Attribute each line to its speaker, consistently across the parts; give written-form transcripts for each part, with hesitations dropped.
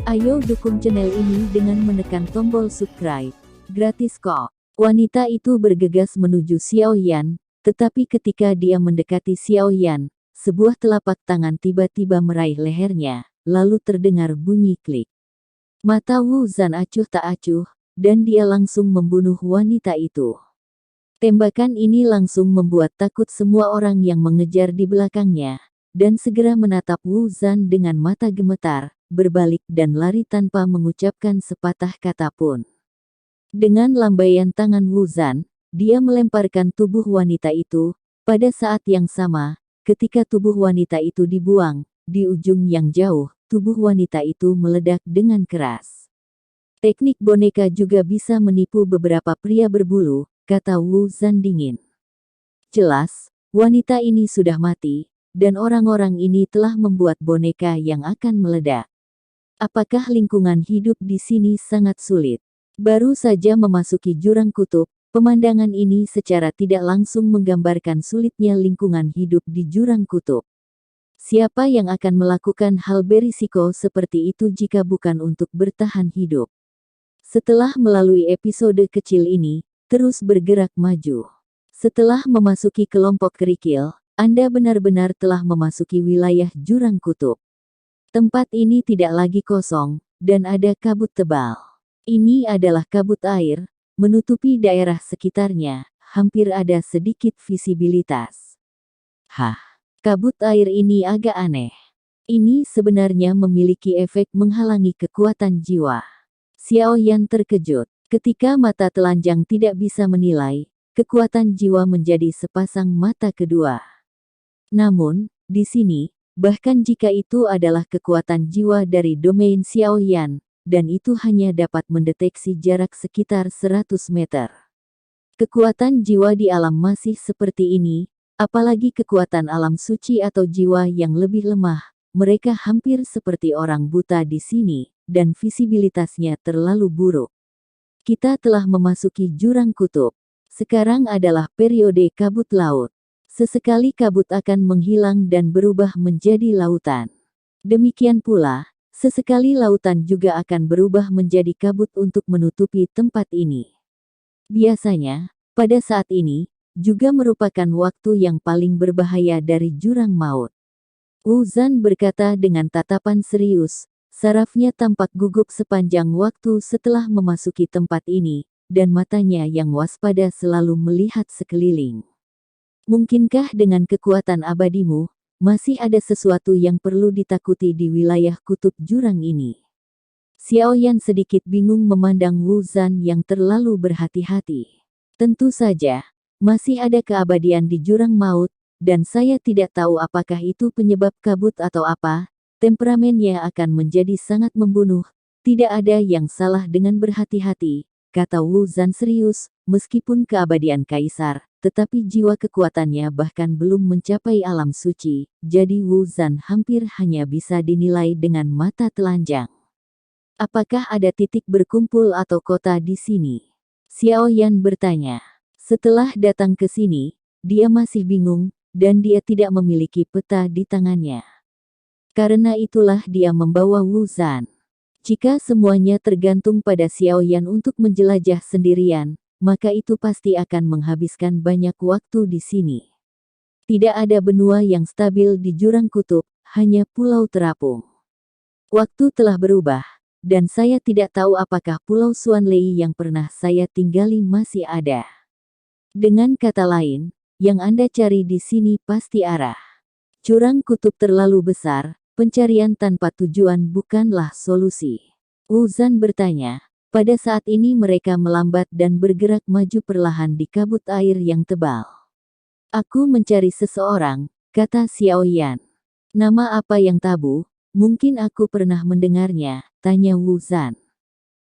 Speaker 1: Ayo dukung channel ini dengan menekan tombol subscribe. Gratis kok. Wanita itu bergegas menuju Xiaoyan, tetapi ketika dia mendekati Xiaoyan, sebuah telapak tangan tiba-tiba meraih lehernya, lalu terdengar bunyi klik. Mata Wu Zan acuh tak acuh, dan dia langsung membunuh wanita itu. Tembakan ini langsung membuat takut semua orang yang mengejar di belakangnya, dan segera menatap Wu Zan dengan mata gemetar, berbalik dan lari tanpa mengucapkan sepatah kata pun. Dengan lambaian tangan Wu Zan, dia melemparkan tubuh wanita itu. Pada saat yang sama, ketika tubuh wanita itu dibuang, di ujung yang jauh, tubuh wanita itu meledak dengan keras. Teknik boneka juga bisa menipu beberapa pria berbulu, kata Wu Zan dingin. Jelas, wanita ini sudah mati, dan orang-orang ini telah membuat boneka yang akan meledak. Apakah lingkungan hidup di sini sangat sulit? Baru saja memasuki jurang kutub, pemandangan ini secara tidak langsung menggambarkan sulitnya lingkungan hidup di jurang kutub. Siapa yang akan melakukan hal berisiko seperti itu jika bukan untuk bertahan hidup? Setelah melalui episode kecil ini, terus bergerak maju. Setelah memasuki kelompok kerikil, Anda benar-benar telah memasuki wilayah jurang kutub. Tempat ini tidak lagi kosong, dan ada kabut tebal. Ini adalah kabut air, menutupi daerah sekitarnya, hampir ada sedikit visibilitas. Kabut air ini agak aneh. Ini sebenarnya memiliki efek menghalangi kekuatan jiwa. Xiaoyan terkejut. Ketika mata telanjang tidak bisa menilai, kekuatan jiwa menjadi sepasang mata kedua. Namun, di sini, bahkan jika itu adalah kekuatan jiwa dari domain Xiaoyan, dan itu hanya dapat mendeteksi jarak sekitar 100 meter. Kekuatan jiwa di alam masih seperti ini, apalagi kekuatan alam suci atau jiwa yang lebih lemah, mereka hampir seperti orang buta di sini, dan visibilitasnya terlalu buruk. Kita telah memasuki jurang kutub. Sekarang adalah periode kabut laut. Sesekali kabut akan menghilang dan berubah menjadi lautan. Demikian pula, sesekali lautan juga akan berubah menjadi kabut untuk menutupi tempat ini. Biasanya, pada saat ini, juga merupakan waktu yang paling berbahaya dari jurang maut. Wu Zan berkata dengan tatapan serius, sarafnya tampak gugup sepanjang waktu setelah memasuki tempat ini, dan matanya yang waspada selalu melihat sekeliling. Mungkinkah dengan kekuatan abadimu, masih ada sesuatu yang perlu ditakuti di wilayah kutub jurang ini? Xiaoyan sedikit bingung memandang Wu Zan yang terlalu berhati-hati. Tentu saja, masih ada keabadian di jurang maut, dan saya tidak tahu apakah itu penyebab kabut atau apa. Temperamennya akan menjadi sangat membunuh. Tidak ada yang salah dengan berhati-hati, kata Wu Zan serius. Meskipun keabadian kaisar, tetapi jiwa kekuatannya bahkan belum mencapai alam suci, jadi Wu Zan hampir hanya bisa dinilai dengan mata telanjang. Apakah ada titik berkumpul atau kota di sini? Xiaoyan bertanya. Setelah datang ke sini, dia masih bingung, dan dia tidak memiliki peta di tangannya. Karena itulah dia membawa Wu Zan. Jika semuanya tergantung pada Xiaoyan untuk menjelajah sendirian, maka itu pasti akan menghabiskan banyak waktu di sini. Tidak ada benua yang stabil di jurang kutub, hanya pulau terapung. Waktu telah berubah, dan saya tidak tahu apakah Pulau Xuanlei yang pernah saya tinggali masih ada. Dengan kata lain, yang Anda cari di sini pasti arah. Jurang kutub terlalu besar, pencarian tanpa tujuan bukanlah solusi. Wu Zan bertanya. Pada saat ini mereka melambat dan bergerak maju perlahan di kabut air yang tebal. Aku mencari seseorang, kata Xiaoyan. Nama apa yang tabu? Mungkin aku pernah mendengarnya, tanya Wu Zan.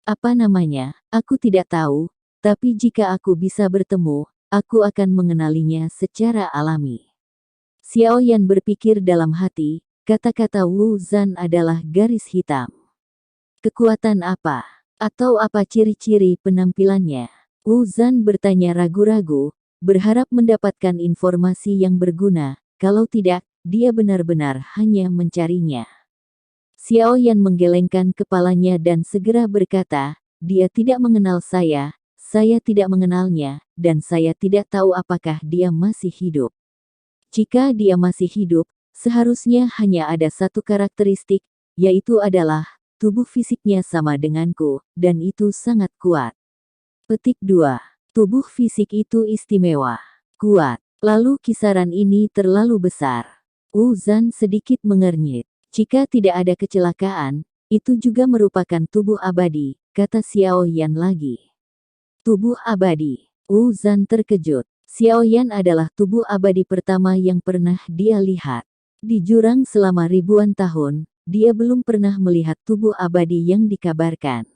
Speaker 1: Apa namanya? Aku tidak tahu, tapi jika aku bisa bertemu, aku akan mengenalinya secara alami. Xiaoyan berpikir dalam hati, kata-kata Wu Zan adalah garis hitam. Kekuatan apa? Atau apa ciri-ciri penampilannya? Wu Zan bertanya ragu-ragu, berharap mendapatkan informasi yang berguna, kalau tidak, dia benar-benar hanya mencarinya. Xiao Yan menggelengkan kepalanya dan segera berkata, dia tidak mengenal saya tidak mengenalnya, dan saya tidak tahu apakah dia masih hidup. Jika dia masih hidup, seharusnya hanya ada satu karakteristik, yaitu adalah, tubuh fisiknya sama denganku, dan itu sangat kuat. Petik 2. Tubuh fisik itu istimewa. Kuat. Lalu kisaran ini terlalu besar. Wu Zan sedikit mengernyit. Jika tidak ada kecelakaan, itu juga merupakan tubuh abadi, kata Xiao Yan lagi. Tubuh abadi. Wu Zan terkejut. Xiao Yan adalah tubuh abadi pertama yang pernah dia lihat. Di jurang selama ribuan tahun, dia belum pernah melihat tubuh abadi yang dikabarkan.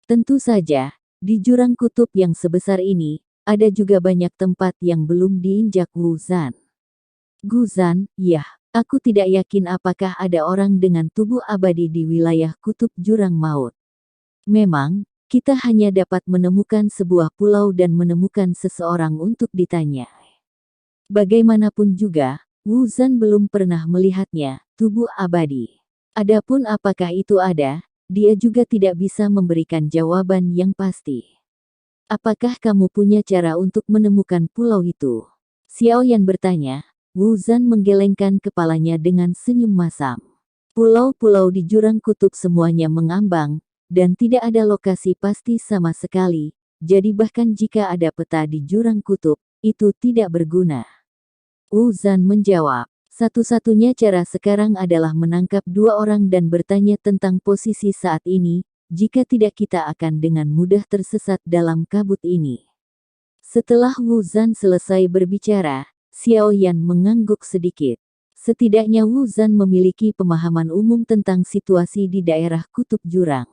Speaker 1: Tentu saja, di jurang kutub yang sebesar ini, ada juga banyak tempat yang belum diinjak Wu Zan. Gu Zan, yah, aku tidak yakin apakah ada orang dengan tubuh abadi di wilayah kutub jurang maut. Memang, kita hanya dapat menemukan sebuah pulau dan menemukan seseorang untuk ditanya. Bagaimanapun juga, Wu Zan belum pernah melihatnya, tubuh abadi. Adapun apakah itu ada, dia juga tidak bisa memberikan jawaban yang pasti. Apakah kamu punya cara untuk menemukan pulau itu? Xiao Yan bertanya. Wu Zan menggelengkan kepalanya dengan senyum masam. Pulau-pulau di jurang kutub semuanya mengambang, dan tidak ada lokasi pasti sama sekali, jadi bahkan jika ada peta di jurang kutub, itu tidak berguna. Wu Zan menjawab, satu-satunya cara sekarang adalah menangkap dua orang dan bertanya tentang posisi saat ini, jika tidak kita akan dengan mudah tersesat dalam kabut ini. Setelah Wu Zan selesai berbicara, Xiao Yan mengangguk sedikit. Setidaknya Wu Zan memiliki pemahaman umum tentang situasi di daerah kutub jurang.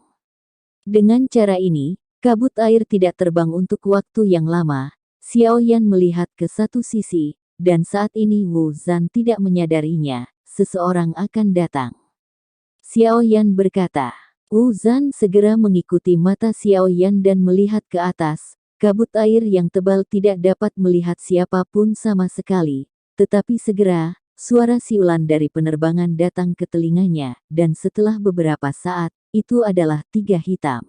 Speaker 1: Dengan cara ini, kabut air tidak terbang untuk waktu yang lama. Xiao Yan melihat ke satu sisi, dan saat ini Wu Zan tidak menyadarinya, seseorang akan datang. Xiao Yan berkata. Wu Zan segera mengikuti mata Xiao Yan dan melihat ke atas. Kabut air yang tebal tidak dapat melihat siapapun sama sekali, tetapi segera, suara siulan dari penerbangan datang ke telinganya, dan setelah beberapa saat, itu adalah tiga hitam.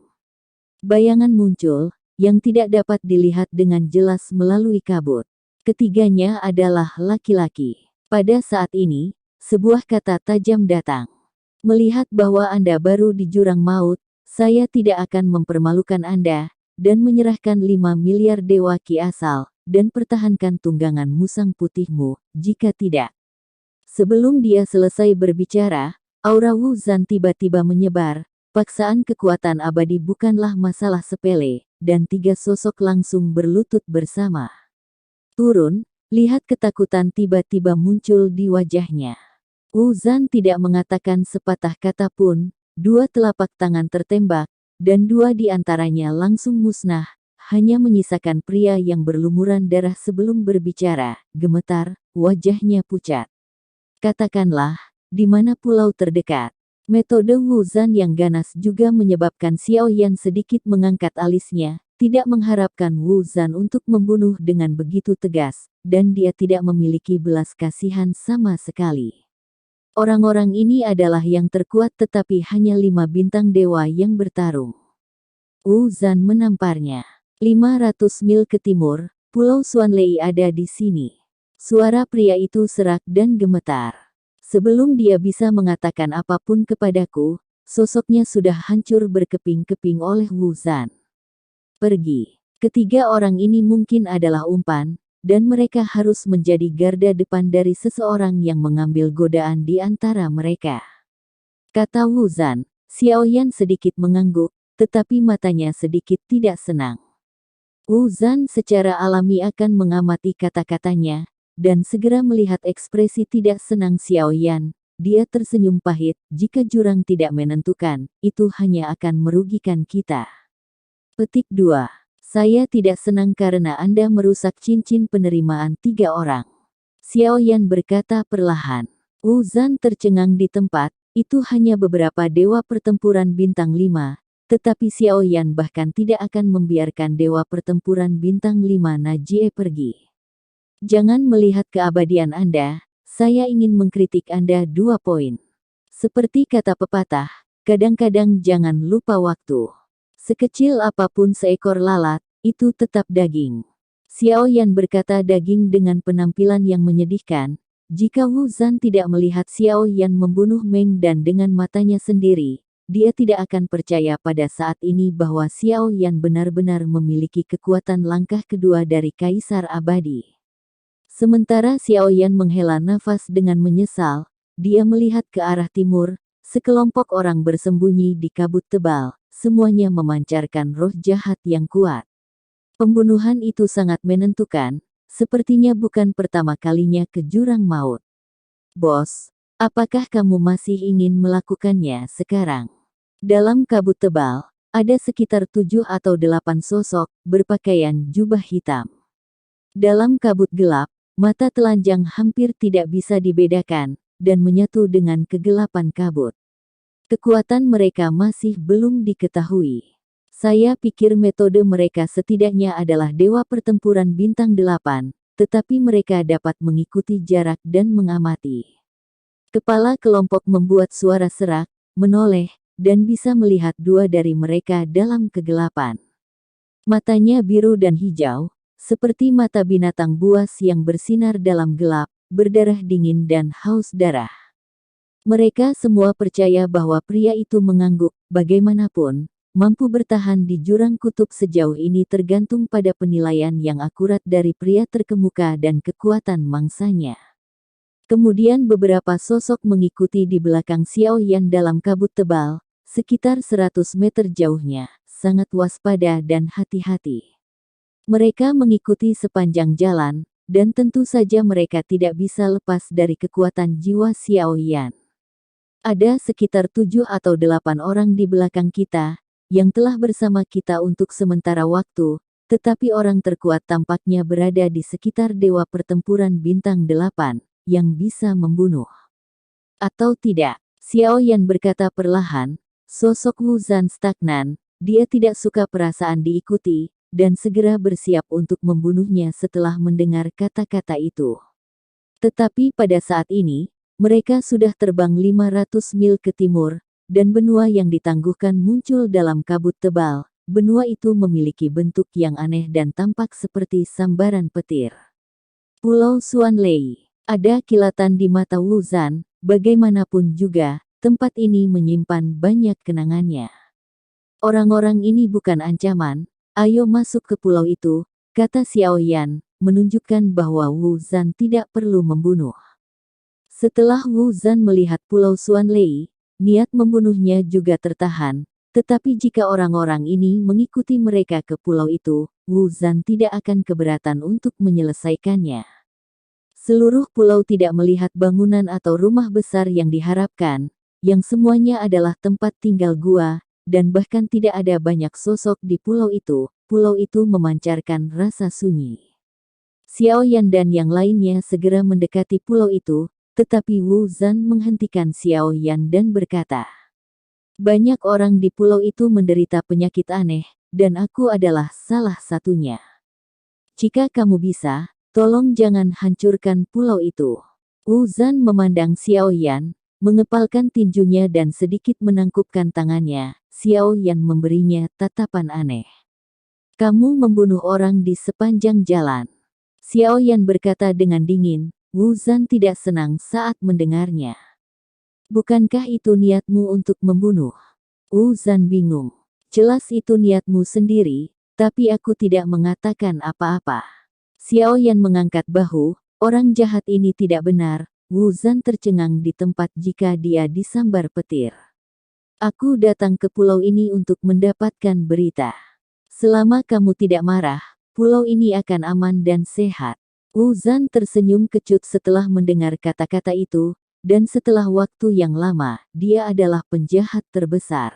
Speaker 1: Bayangan muncul, yang tidak dapat dilihat dengan jelas melalui kabut. Ketiganya adalah laki-laki. Pada saat ini, sebuah kata tajam datang. Melihat bahwa Anda baru di jurang maut, saya tidak akan mempermalukan Anda, dan menyerahkan 5 miliar dewa Ki asal, dan pertahankan tunggangan musang putihmu, jika tidak. Sebelum dia selesai berbicara, aura Wu Zan tiba-tiba menyebar, paksaan kekuatan abadi bukanlah masalah sepele, dan tiga sosok langsung berlutut bersama. Turun, lihat ketakutan tiba-tiba muncul di wajahnya. Wu Zan tidak mengatakan sepatah kata pun, dua telapak tangan tertembak, dan dua di antaranya langsung musnah, hanya menyisakan pria yang berlumuran darah sebelum berbicara, gemetar, wajahnya pucat. Katakanlah, di mana pulau terdekat? Metode Wu Zan yang ganas juga menyebabkan Xiao Yan sedikit mengangkat alisnya, tidak mengharapkan Wu Zan untuk membunuh dengan begitu tegas, dan dia tidak memiliki belas kasihan sama sekali. Orang-orang ini adalah yang terkuat tetapi hanya 5 bintang dewa yang bertarung. Wu Zan menamparnya. 500 mil ke timur, Pulau Xuanlei ada di sini. Suara pria itu serak dan gemetar. Sebelum dia bisa mengatakan apapun kepadaku, sosoknya sudah hancur berkeping-keping oleh Wu Zan. Pergi. Ketiga orang ini mungkin adalah umpan, dan mereka harus menjadi garda depan dari seseorang yang mengambil godaan di antara mereka. Kata Wu Zan. Xiao Yan sedikit mengangguk, tetapi matanya sedikit tidak senang. Wu Zan secara alami akan mengamati kata-katanya, dan segera melihat ekspresi tidak senang Xiao Yan. Dia tersenyum pahit, jika jurang tidak menentukan, itu hanya akan merugikan kita. Petik 2. Saya tidak senang karena Anda merusak cincin penerimaan 3 orang. Xiao Yan berkata perlahan. Wu Zan tercengang di tempat, itu hanya beberapa dewa pertempuran bintang 5, tetapi Xiao Yan bahkan tidak akan membiarkan dewa pertempuran bintang 5 Najie pergi. Jangan melihat keabadian Anda, saya ingin mengkritik Anda 2 poin. Seperti kata pepatah, kadang-kadang jangan lupa waktu. Sekecil apapun seekor lalat, itu tetap daging. Xiao Yan berkata daging dengan penampilan yang menyedihkan. Jika Wu Zan tidak melihat Xiao Yan membunuh Meng Dan dengan matanya sendiri, dia tidak akan percaya pada saat ini bahwa Xiao Yan benar-benar memiliki kekuatan langkah kedua dari Kaisar Abadi. Sementara Xiao Yan menghela nafas dengan menyesal, dia melihat ke arah timur, sekelompok orang bersembunyi di kabut tebal, semuanya memancarkan roh jahat yang kuat. Pembunuhan itu sangat menentukan, sepertinya bukan pertama kalinya ke jurang maut. Bos, apakah kamu masih ingin melakukannya sekarang? Dalam kabut tebal, ada sekitar 7 atau 8 sosok, berpakaian jubah hitam. Dalam kabut gelap, mata telanjang hampir tidak bisa dibedakan, dan menyatu dengan kegelapan kabut. Kekuatan mereka masih belum diketahui. Saya pikir metode mereka setidaknya adalah dewa pertempuran bintang 8, tetapi mereka dapat mengikuti jarak dan mengamati. Kepala kelompok membuat suara serak, menoleh, dan bisa melihat dua dari mereka dalam kegelapan. Matanya biru dan hijau, seperti mata binatang buas yang bersinar dalam gelap, berdarah dingin dan haus darah. Mereka semua percaya bahwa pria itu mengangguk, bagaimanapun, mampu bertahan di jurang kutub sejauh ini tergantung pada penilaian yang akurat dari pria terkemuka dan kekuatan mangsanya. Kemudian beberapa sosok mengikuti di belakang Xiao Yan dalam kabut tebal, sekitar 100 meter jauhnya, sangat waspada dan hati-hati. Mereka mengikuti sepanjang jalan, dan tentu saja mereka tidak bisa lepas dari kekuatan jiwa Xiao Yan. Ada sekitar 7 atau 8 orang di belakang kita, yang telah bersama kita untuk sementara waktu, tetapi orang terkuat tampaknya berada di sekitar dewa pertempuran bintang 8, yang bisa membunuh. Atau tidak, Xiao Yan berkata perlahan, sosok Wu Zan stagnan, dia tidak suka perasaan diikuti, dan segera bersiap untuk membunuhnya setelah mendengar kata-kata itu. Tetapi pada saat ini, mereka sudah terbang 500 mil ke timur, dan benua yang ditangguhkan muncul dalam kabut tebal. Benua itu memiliki bentuk yang aneh dan tampak seperti sambaran petir. Pulau Xuanlei. Ada kilatan di mata Wu Zan, bagaimanapun juga, tempat ini menyimpan banyak kenangannya. Orang-orang ini bukan ancaman, ayo masuk ke pulau itu, kata Xiao Yan, menunjukkan bahwa Wu Zan tidak perlu membunuh. Setelah Wu Zan melihat Pulau Xuanlei, niat membunuhnya juga tertahan, tetapi jika orang-orang ini mengikuti mereka ke pulau itu, Wu Zan tidak akan keberatan untuk menyelesaikannya. Seluruh pulau tidak melihat bangunan atau rumah besar yang diharapkan, yang semuanya adalah tempat tinggal gua, dan bahkan tidak ada banyak sosok di pulau itu memancarkan rasa sunyi. Xiao Yan dan yang lainnya segera mendekati pulau itu, tetapi Wu Zan menghentikan Xiao Yan dan berkata, banyak orang di pulau itu menderita penyakit aneh, dan aku adalah salah satunya. Jika kamu bisa, tolong jangan hancurkan pulau itu. Wu Zan memandang Xiao Yan, mengepalkan tinjunya dan sedikit menangkupkan tangannya. Xiao Yan memberinya tatapan aneh. Kamu membunuh orang di sepanjang jalan. Xiao Yan berkata dengan dingin. Wu Zan tidak senang saat mendengarnya. Bukankah itu niatmu untuk membunuh? Wu Zan bingung. Jelas itu niatmu sendiri, tapi aku tidak mengatakan apa-apa. Xiao Yan mengangkat bahu, orang jahat ini tidak benar. Wu Zan tercengang di tempat jika dia disambar petir. Aku datang ke pulau ini untuk mendapatkan berita. Selama kamu tidak marah, pulau ini akan aman dan sehat. Wu Zan tersenyum kecut setelah mendengar kata-kata itu, dan setelah waktu yang lama, dia adalah penjahat terbesar.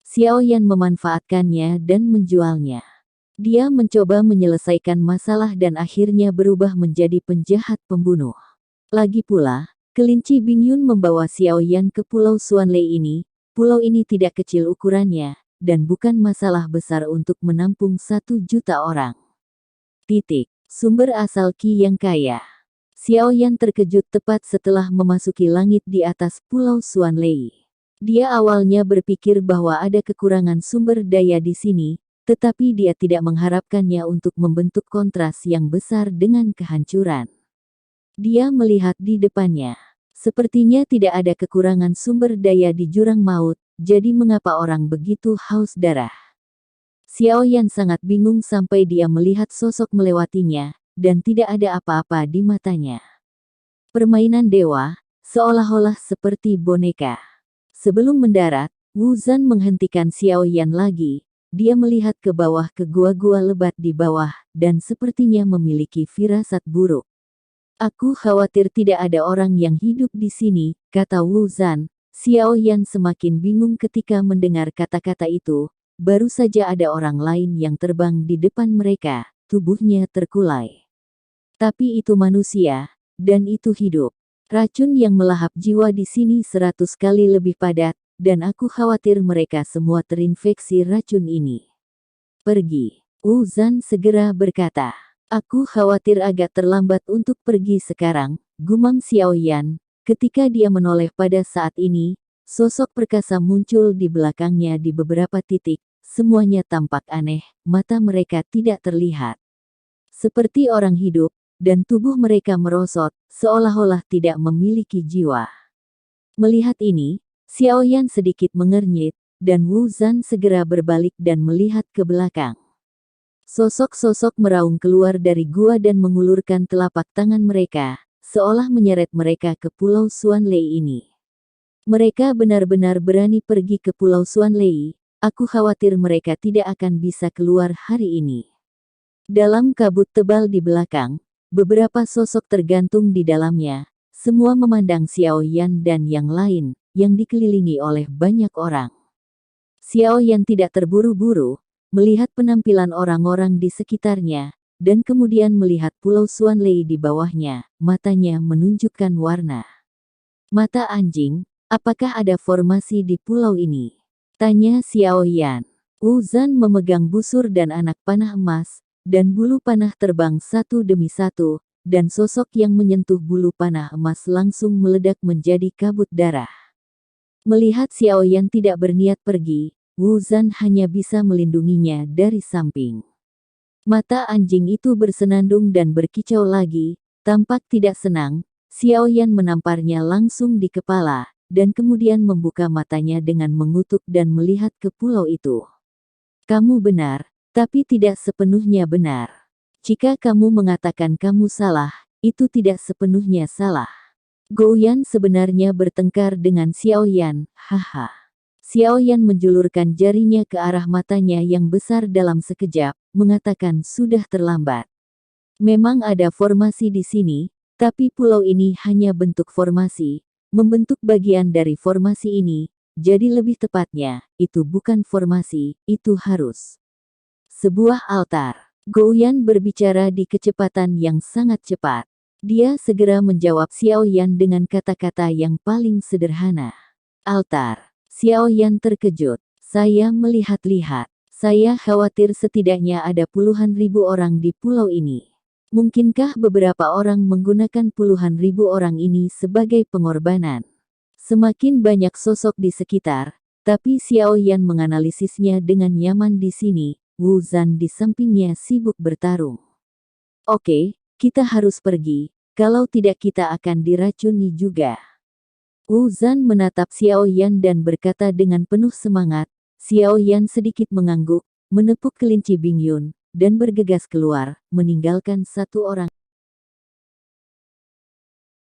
Speaker 1: Xiao Yan memanfaatkannya dan menjualnya. Dia mencoba menyelesaikan masalah dan akhirnya berubah menjadi penjahat pembunuh. Lagi pula, kelinci Bingyun membawa Xiao Yan ke Pulau Xuanlei ini. Pulau ini tidak kecil ukurannya, dan bukan masalah besar untuk menampung 1 juta orang. Sumber asal Qi yang kaya. Xiao Yan terkejut tepat setelah memasuki langit di atas Pulau Xuanlei. Dia awalnya berpikir bahwa ada kekurangan sumber daya di sini, tetapi dia tidak mengharapkannya untuk membentuk kontras yang besar dengan kehancuran. Dia melihat di depannya. Sepertinya tidak ada kekurangan sumber daya di jurang maut, jadi mengapa orang begitu haus darah? Xiao Yan sangat bingung sampai dia melihat sosok melewatinya, dan tidak ada apa-apa di matanya. Permainan dewa, seolah-olah seperti boneka. Sebelum mendarat, Wu Zan menghentikan Xiao Yan lagi. Dia melihat ke bawah ke gua-gua lebat di bawah, dan sepertinya memiliki firasat buruk. Aku khawatir tidak ada orang yang hidup di sini, kata Wu Zan. Xiao Yan semakin bingung ketika mendengar kata-kata itu. Baru saja ada orang lain yang terbang di depan mereka, tubuhnya terkulai. Tapi itu manusia, dan itu hidup. Racun yang melahap jiwa di sini 100 kali lebih padat, dan aku khawatir mereka semua terinfeksi racun ini. Pergi. Wu Zan segera berkata. Aku khawatir agak terlambat untuk pergi sekarang, gumam Xiao Yan. Ketika dia menoleh pada saat ini, sosok perkasa muncul di belakangnya di beberapa titik. Semuanya tampak aneh, mata mereka tidak terlihat seperti orang hidup, dan tubuh mereka merosot, seolah-olah tidak memiliki jiwa. Melihat ini, Xiao Yan sedikit mengernyit, dan Wu Zan segera berbalik dan melihat ke belakang. Sosok-sosok meraung keluar dari gua dan mengulurkan telapak tangan mereka, seolah menyeret mereka ke Pulau Xuanlei ini. Mereka benar-benar berani pergi ke Pulau Xuanlei, aku khawatir mereka tidak akan bisa keluar hari ini. Dalam kabut tebal di belakang, beberapa sosok tergantung di dalamnya, semua memandang Xiao Yan dan yang lain, yang dikelilingi oleh banyak orang. Xiao Yan tidak terburu-buru, melihat penampilan orang-orang di sekitarnya, dan kemudian melihat Pulau Xuanlei di bawahnya, matanya menunjukkan warna. Mata anjing, apakah ada formasi di pulau ini? Tanya Xiao Yan. Wu Zan memegang busur dan anak panah emas, dan bulu panah terbang satu demi satu, dan sosok yang menyentuh bulu panah emas langsung meledak menjadi kabut darah. Melihat Xiao Yan tidak berniat pergi, Wu Zan hanya bisa melindunginya dari samping. Mata anjing itu bersenandung dan berkicau lagi, tampak tidak senang. Xiao Yan menamparnya langsung di kepala, dan kemudian membuka matanya dengan mengutuk dan melihat ke pulau itu. Kamu benar, tapi tidak sepenuhnya benar. Jika kamu mengatakan kamu salah, itu tidak sepenuhnya salah. Gou Yan sebenarnya bertengkar dengan Xiao Yan, haha. Xiao Yan menjulurkan jarinya ke arah matanya yang besar dalam sekejap, mengatakan sudah terlambat. Memang ada formasi di sini, tapi pulau ini hanya bentuk formasi, membentuk bagian dari formasi ini, jadi lebih tepatnya, itu bukan formasi, itu harus sebuah altar. Gou Yan berbicara di kecepatan yang sangat cepat. Dia segera menjawab Xiao Yan dengan kata-kata yang paling sederhana. Altar. Xiao Yan terkejut. Saya melihat-lihat. Saya khawatir setidaknya ada puluhan ribu orang di pulau ini. Mungkinkah beberapa orang menggunakan puluhan ribu orang ini sebagai pengorbanan? Semakin banyak sosok di sekitar, tapi Xiao Yan menganalisisnya dengan nyaman di sini. Wu Zan di sampingnya sibuk bertarung. Oke, kita harus pergi, kalau tidak kita akan diracuni juga. Wu Zan menatap Xiao Yan dan berkata dengan penuh semangat. Xiao Yan sedikit mengangguk, menepuk kelinci Bing Yun, dan bergegas keluar, meninggalkan satu orang.